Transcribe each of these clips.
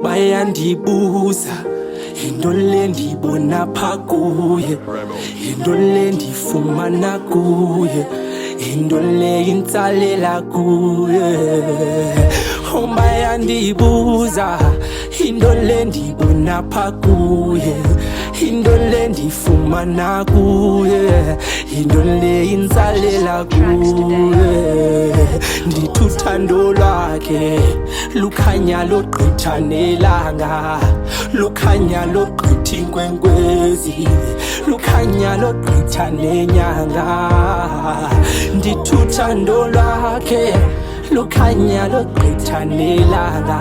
bayandibuza into le ndibona pha kuye, into le ndifumana kuye, into le intsalela kuye. Bayandibuza into le ndibona pha kuye, into le ndifumana kuye, into le intsalela kuye. Ndithi uthando lwakhe lukhanya logqitha nelanga, lukhanya logqitha inkwenkwezi, lukhanya logqitha nenyanga. Ndithi uthando lwakhe lukhanya logqitha nelanga,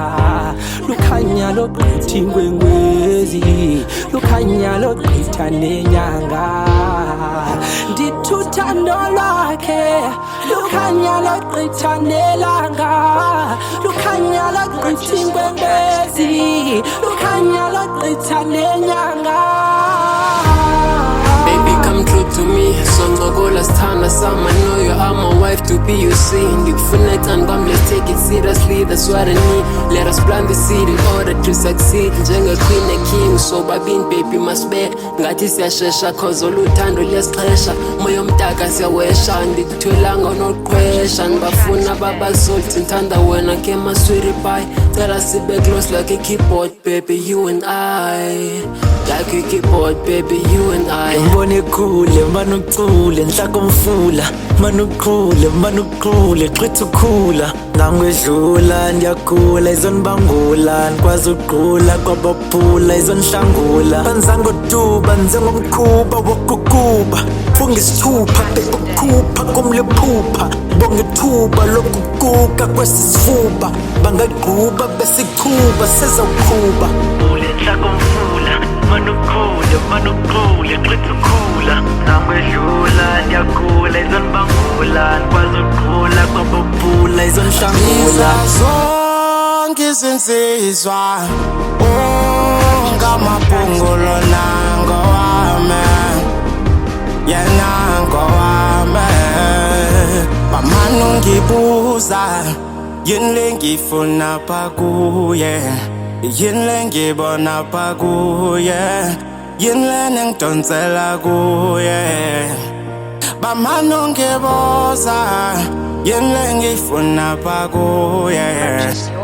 lukhanya logqitha inkwenkwezi, lukhanya logqitha nenyanga. Ndithi uthando lwakhe lukhanya logqitha nelanga, lukhanya logqitha inkwenkwezi, lukhanya logqitha nenyanga. Baby, come true to me. Songogola sithanda sami. I know you are my wife to be, you see. Ngikufuna ithanda kwami, let's take it seriously. That's what I need. Let us plant the seed in order to succeed. Njenge queen and king, so babini baby masibe. Ngathi siyashesha cause oluthando liyasixesha. Moya omdaka siyawesha, ndikuthwelanga unoqhwesha. Ndibafuna babasolti, ngithanda wena ke my sweetie pie. Cela sibe close like a keyboard, baby, you and I. Like a keyboard, baby, you and I. Ngibone khule manucule nhlakomfula, manucule manucule xitha ukhula. Ngangwedlula ndiyagula izonibangula, ndikwazi uqula kwabaphula izonihlangula. Banzangoduba njengomkhuba wokukuba, funga isithupha bekukhupha komlephupha. Bonge ithuba lokuguga kwesisifuba, bangagquba besikhuba sezawuqhuba. Nhlakomfula manucule manucule xitha ukhula. Ngangwedlula ndiyagula izonibangula, ndikwazi uqula kwabaphula izonihlangula. Zonke izinsizwa ngamabhungolo nangowami, yena ngowami. Bamane ungibuza yini le ngifuna pha kuye, yini le ngibona pha kuye, yini le nengidonsela kuye. Bamane ungibuza yini le ngifuna pha kuye,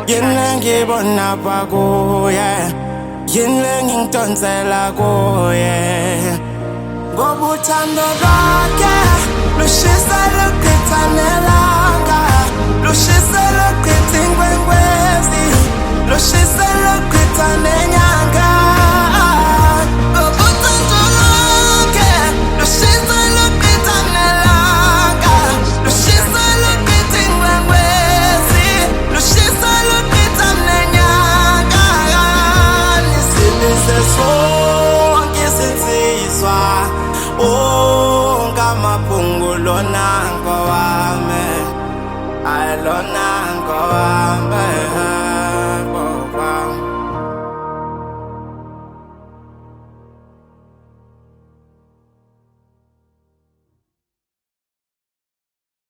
yini le ngibona pha kuye, yini le ngidonsela kuye. Ngoba uthando lwakhe lushisa lugqitha nelanga, lushisa lugqitha inkwenkwezi, lushisa lugqitha nenyanga. Ngoba uthando lwakhe lushisa lugqitha nelanga, lushisa lugqitha inkwenkwezi, lushisa lugqitha nenyanga. Nisindise sonke izinsizwa ngamabhungolo nangowami, ayilona ngowami.